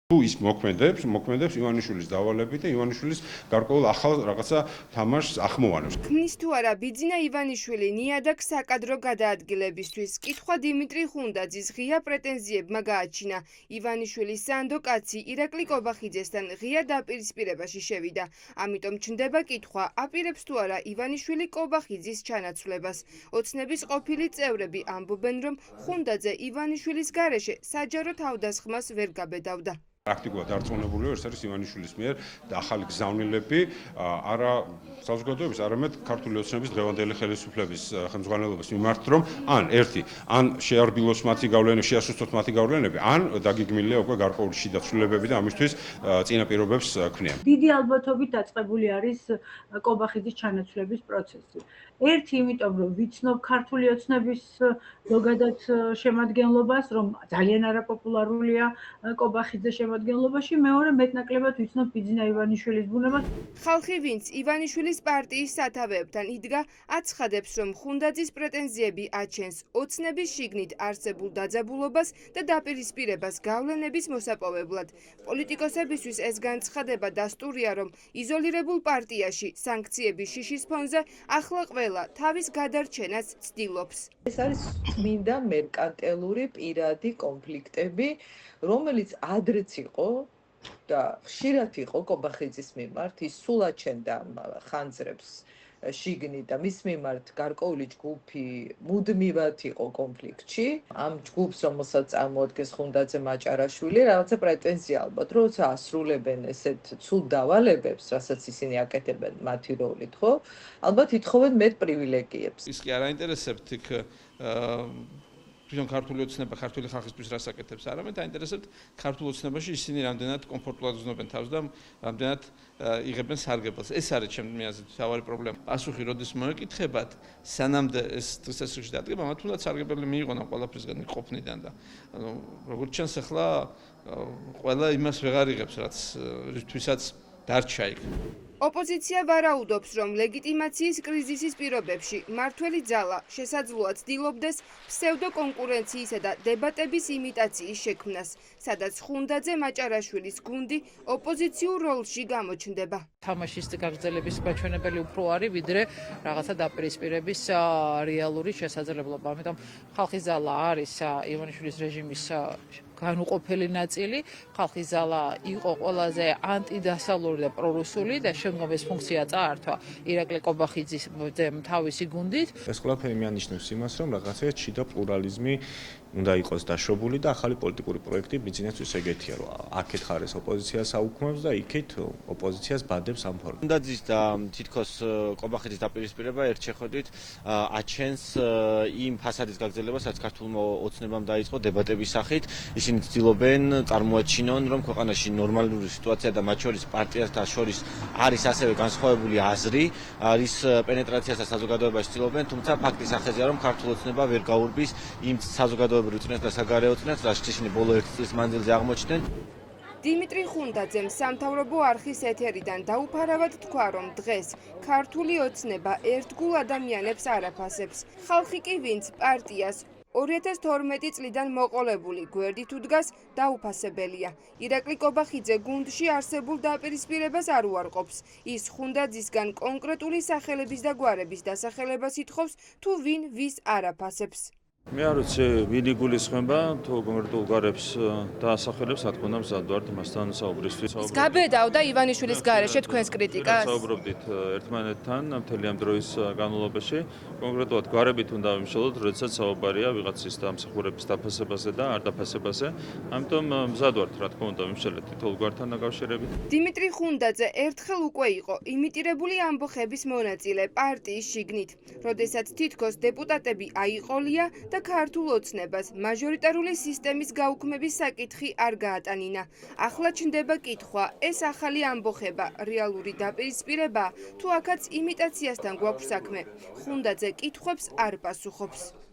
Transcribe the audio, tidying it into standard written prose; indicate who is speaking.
Speaker 1: თუ ის მოქმედებს ივანიშვილის დავალებით და ივანიშვილის გარკვეულ ახალ რაღაცა თამაშს ახმოვანებს.
Speaker 2: ქმნის თუ არა ბიძინა ივანიშვილი ნიადაგ საკადრო გადაადგილებისთვის? კითხვა დიმიტრი ხუნდაძის ღია პრეტენზიებმა გააჩინა. ივანიშვილის სანდო კაცი ირაკლი კობახიძესთან ღია დაპირისპირებაში შევიდა. ამიტომ ჩნდება კითხვა, აპირებს თუ არა ივანიშვილი კობახიძის ჩანაცვლებას. ოცნების ყოფილი წევრები ამბობენ, რომ ხუნდაძე ივანიშვილის გარეშე საჯარო თავდასხმას ვერ გაბედავდა.
Speaker 1: პრაქტიკულად დარწმუნებულია, ეს არის ივანიშვილის მიერ ახალი გზავნილები არა საზოგადოების, არამედ ქართული ოცნების დღევანდელი ხელისუფლების ხელმძღვანელობის მიმართ, რომ ან შეარბილოს მათი გავლენები, შეასუსტოს მათი გავლენები, ან დაგეგმილია უკვე გარკვეული შიდა ცვლილებები და ამისთვის წინა პირობებს ქმნიან.
Speaker 3: დიდი ალბათობით დაწყებული არის კობახიძის ჩანაცვლების პროცესი. ერთი, იმიტომ რომ ვიცნობ ქართული ოცნების ზოგადად შემადგენლობას, რომ ძალიან არაპოპულარულია კობახიძის შემადგენლობაში, მეორე მეტნაკლებად ვიცნობ ბიძინა ივანიშვილის ბუნებას.
Speaker 2: ხალხი, ვინც ივანიშვილის პარტიის სათავეებთან იდგა, აცხადებს, რომ ხუნდაძის პრეტენზიები აჩენს ოცნების შიგნით არსებულ დაძაბულობას და დაპირისპირებას გავლენების მოსაპოვებლად. პოლიტიკოსებისთვის ეს განცხადება დასტურია, რომ იზოლირებულ პარტიაში სანქციების შიშის ფონზე ახლა ყველა თავის გადარჩენას ცდილობს.
Speaker 4: ეს არის წმინდა მერკანტილური პირადი კონფლიქტები, რომელიც ადრეც იყო და ხშირად იყო კობახიძის მიმართ, ის სულ აჩენდა ხანძრებს შიგნით და მის მიმართ გარკვეული ჯგუფი მუდმივად იყო კონფლიქტში. ამ ჯგუფს, რომელსაც წარმოადგენს ხუნდაძე მაჭარაშვილი, რაღაცა პრეტენზია ალბათ, როცა ასრულებენ ესეთ ცუდ დავალებებს, რასაც ისინი აკეთებენ მათი როლით, ხო? ალბათ ითხოვენ მეტ პრივილეგიებს.
Speaker 5: ის კი არ აინტერესებთ იქ თვითონ ქართული ოცნება, ქართული ხალხისთვის რას აკეთებს, არამედ აინტერესებთ ქართულ ოცნებაში ისინი რამდენად კომფორტულად ზნობენ თავს და რამდენად იღებენ სარგებელს. ეს არის ჩემი აზრით მთავარი პრობლემა. პასუხი როდის მოეკითხებათ, სანამდე ეს დღესასწაულში დადგება, მათ უნდა სარგებელი მიიღონ ამ ყველაფრისგან ყოფნიდან და ანუ როგორც ჩანს ახლა ყველა იმას ვეღარ იღებს, რითვისაც დარჩა იქ.
Speaker 2: ოპოზიცია ვარაუდობს, რომ ლეგიტიმაციის კრიზისის პირობებში მმართველი ძალა შესაძლოა ცდილობდეს ფსევდო-კონკურენციისა და დებატების იმიტაციის შექმნას, სადაც ხუნდაძე მაჭარაშვილის გუნდი ოპოზიციურ როლში გამოჩნდება.
Speaker 6: თამაშის გაგრძელების მაჩვენებელი უფრო არის, ვიდრე რაღაცა დაპირისპირების რეალური შესაძლებლობა. ამიტომ ხალხის ძალა არის ივანიშვილის რეჟიმის განუყოფელი ნაწილი. ხალხის ძალა იყო ყველაზე ანტიდასავლური და პრორუსული და შემდგომ ეს ფუნქცია წაართვა ირაკლი კობახიძის თავისი გუნდით.
Speaker 7: ეს ყველაფერი მიანიშნებს იმას, რომ რაღაცა შიდა პლურალიზმი უნდა იყოს დაშვებული და ახალი პოლიტიკური პროექტი ბიზნესთვის ეგეთია, რომ აქეთ ხარეს ოპოზიციას აუქმებს და იქით ოპოზიციას ბადებს ამ ფორმით.
Speaker 8: ხუნდაძის და თითქოს კობახიძის დაპირისპირება ერთ შეხედვით აჩენს იმ ფასადის გაგრძელებას, რაც ქართულმა ოცნებამ დაიწყო დებატების სახით. ისინი ცდილობენ წარმოაჩინონ, რომ ქვეყანაში ნორმალური სიტუაცია და მათ შორის პარტიასთან შორის არის ასევე განსხვავებული აზრი, არის პენეტრაციას და საზოგადოებაში ცდილობენ, თუმცა ფაქტის ახეზია, რომ ქართულ ოცნება ვერ გაურბის იმ საზოგადოებრივ უწნეს და საგარეო უწნეს, რაც ისინი ბოლო 1 წლის მანძილზე აღმოჩნდნენ.
Speaker 2: დიმიტრი ხუნდაძემ სამთავრობო არხის ეთერიდან დაუფარავად თქვა, რომ დღეს ქართული ოცნება ერთგულ ადამიანებს არ აფასებს. ხალხი კი, ვინც პარტიას 2012 წლიდან მოყოლებული გვერდით უდგას, დაუფასებელია. ირაკლი კობახიძე გუნდში არსებულ დაპირისპირებას არ უარყოფს. ის ხუნდაძისგან კონკრეტული სახელების და გვარების დასახელებას ითხოვს, თუ ვინ ვის არ აფასებს.
Speaker 9: მე არ ვიცი, ვინ იგულისხმება თუ კონკრეტულ გვარებს დაასახელებს, რა თქმა უნდა, მზად ვართ მასთან საუბრისთვის.
Speaker 2: ის გაბედავდა ივანიშვილის გარეშე თქვენს კრიტიკას?
Speaker 9: საუბრობდით ერთმანეთთან მთელი ამ დროის განმავლობაში. კონკრეტულად გვარებით უნდა ვიმშელოთ, როდესაც საუბარია ვიღაცის დამსახურების დაფასებაზე და არ დაფასებაზე. ამიტომ მზად ვართ, რა თქმა უნდა, ვიმშელეთ თითოეულ გვართან დაკავშირებით.
Speaker 2: დიმიტრი ხუნდაძე ერთხელ უკვე იყო იმიტირებული ამბოხების მონაწილე პარტიის შიგნით, როდესაც თითქოს დეპუტატები აიყოლია და ქართულ ოცნებას მაჟორიტარული სისტემის გაუქმების საკითხი არ გაატანინა. ახლა ჩნდება კითხვა, ეს ახალი ამბოხება რეალური დაპირისპირებაა თუ აქაც იმიტაციასთან გვაქვს საქმე? ხუნდაძე კითხვებს არ პასუხობს.